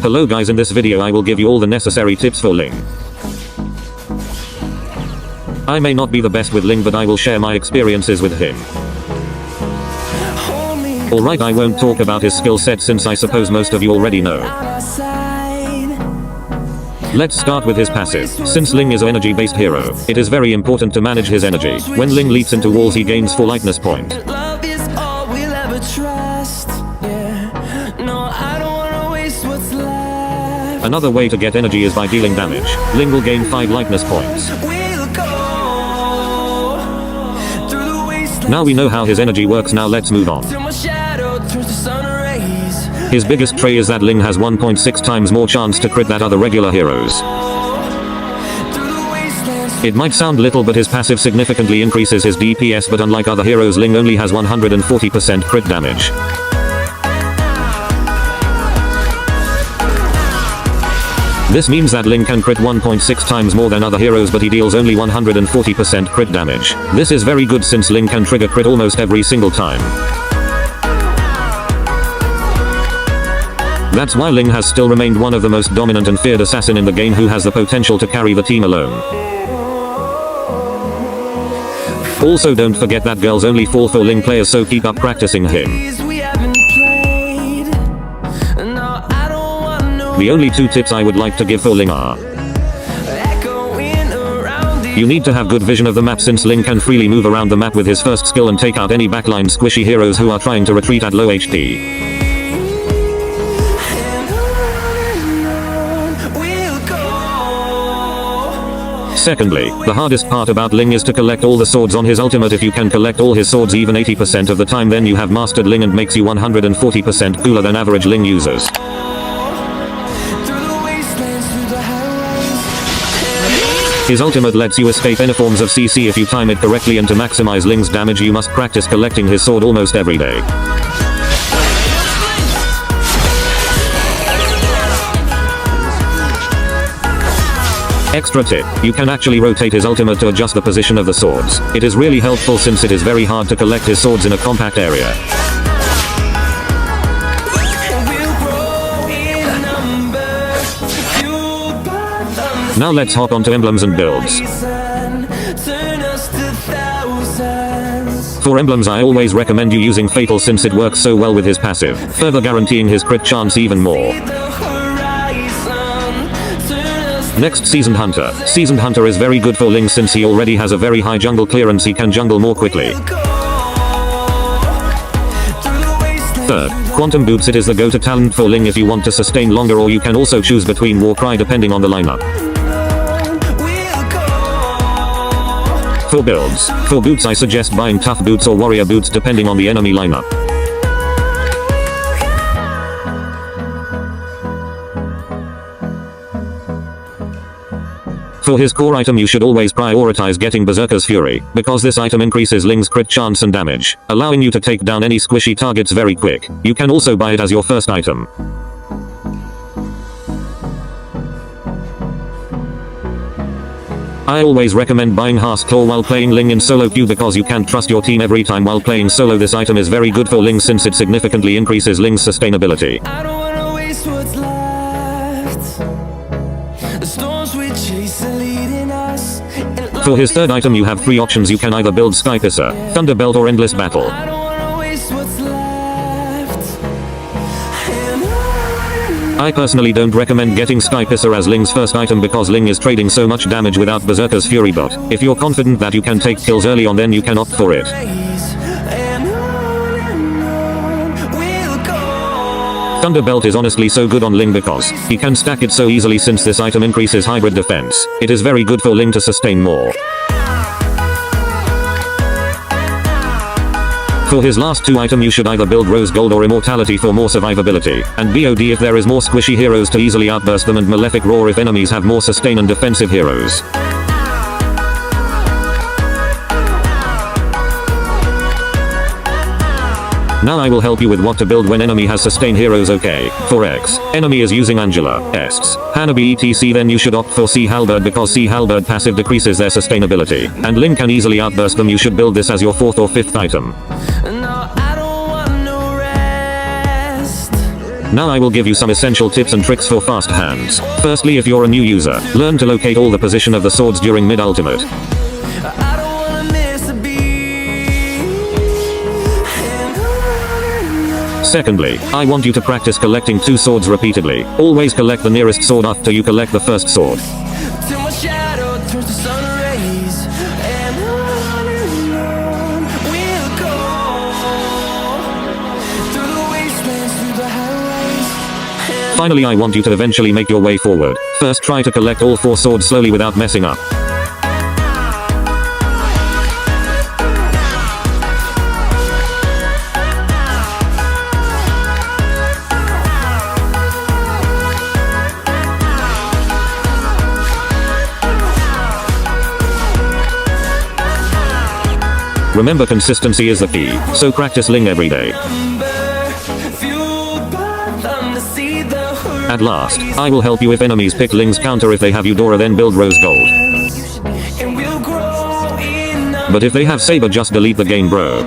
Hello guys, in this video I will give you all the necessary tips for Ling. I may not be the best with Ling, but I will share my experiences with him. Alright, I won't talk about his skill set since I suppose most of you already know. Let's start with his passive. Since Ling is an energy based hero, it is very important to manage his energy. When Ling leaps into walls he gains 4 lightness point. Another way to get energy is by dealing damage. Ling will gain 5 lightness points. Now we know how his energy works, now let's move on. His biggest trait is that Ling has 1.6 times more chance to crit than other regular heroes. It might sound little, but his passive significantly increases his DPS, but unlike other heroes, Ling only has 140% crit damage. This means that Ling can crit 1.6 times more than other heroes, but he deals only 140% crit damage. This is very good since Ling can trigger crit almost every single time. That's why Ling has still remained one of the most dominant and feared assassin in the game, who has the potential to carry the team alone. Also, don't forget that girls only fall for Ling players, so keep up practicing him. The only 2 tips I would like to give for Ling are: you need to have good vision of the map, since Ling can freely move around the map with his first skill and take out any backline squishy heroes who are trying to retreat at low HP. Secondly, the hardest part about Ling is to collect all the swords on his ultimate. If you can collect all his swords even 80% of the time, then you have mastered Ling and makes you 140% cooler than average Ling users. His ultimate lets you escape any forms of CC if you time it correctly, and to maximize Ling's damage you must practice collecting his sword almost every day. Extra tip: you can actually rotate his ultimate to adjust the position of the swords. It is really helpful since it is very hard to collect his swords in a compact area. Now let's hop onto emblems and builds. For emblems I always recommend you using Fatal since it works so well with his passive, further guaranteeing his crit chance even more. Next, Seasoned Hunter. Seasoned Hunter is very good for Ling since he already has a very high jungle clearance, he can jungle more quickly. Third, Quantum Boots. It is the go-to talent for Ling if you want to sustain longer, or you can also choose between Warcry depending on the lineup. For builds. For boots I suggest buying Tough Boots or Warrior Boots depending on the enemy lineup. For his core item you should always prioritize getting Berserker's Fury, because this item increases Ling's crit chance and damage, allowing you to take down any squishy targets very quick. You can also buy it as your first item. I always recommend buying Heart's Claw while playing Ling in solo queue, because you can't trust your team every time while playing solo. This item is very good for Ling since it significantly increases Ling's sustainability. For his third item you have 3 options. You can either build Sky Pisser, Thunder Belt or Endless Battle. I personally don't recommend getting Sky Pisser as Ling's first item because Ling is trading so much damage without Berserker's Fury, but if you're confident that you can take kills early on, then you can opt for it. Thunder Belt is honestly so good on Ling because he can stack it so easily since this item increases hybrid defense. It is very good for Ling to sustain more. For his last 2 items you should either build Rose Gold or Immortality for more survivability, and BOD if there is more squishy heroes to easily outburst them, and Malefic Roar if enemies have more sustain and defensive heroes. Now I will help you with what to build when enemy has sustained heroes. Okay, for X, enemy is using Angela, X, Hanabi etc, then you should opt for Sea Halberd because Sea Halberd passive decreases their sustainability, and Ling can easily outburst them. You should build this as your 4th or 5th item. Now I will give you some essential tips and tricks for fast hands. Firstly, if you're a new user, learn to locate all the position of the swords during mid-ultimate. I don't wanna miss a beat. Secondly, I want you to practice collecting 2 swords repeatedly. Always collect the nearest sword after you collect the first sword. Till my shadow turns to sun rays, and on we'll go through the wastelands, through the highways. Finally, I want you to eventually make your way forward. First, try to collect all 4 swords slowly without messing up. Remember, consistency is the key, so practice Ling every day. At last, I will help you if enemies pick Ling's counter. If they have Eudora, then build Rose Gold. But if they have Saber, just delete the game, bro.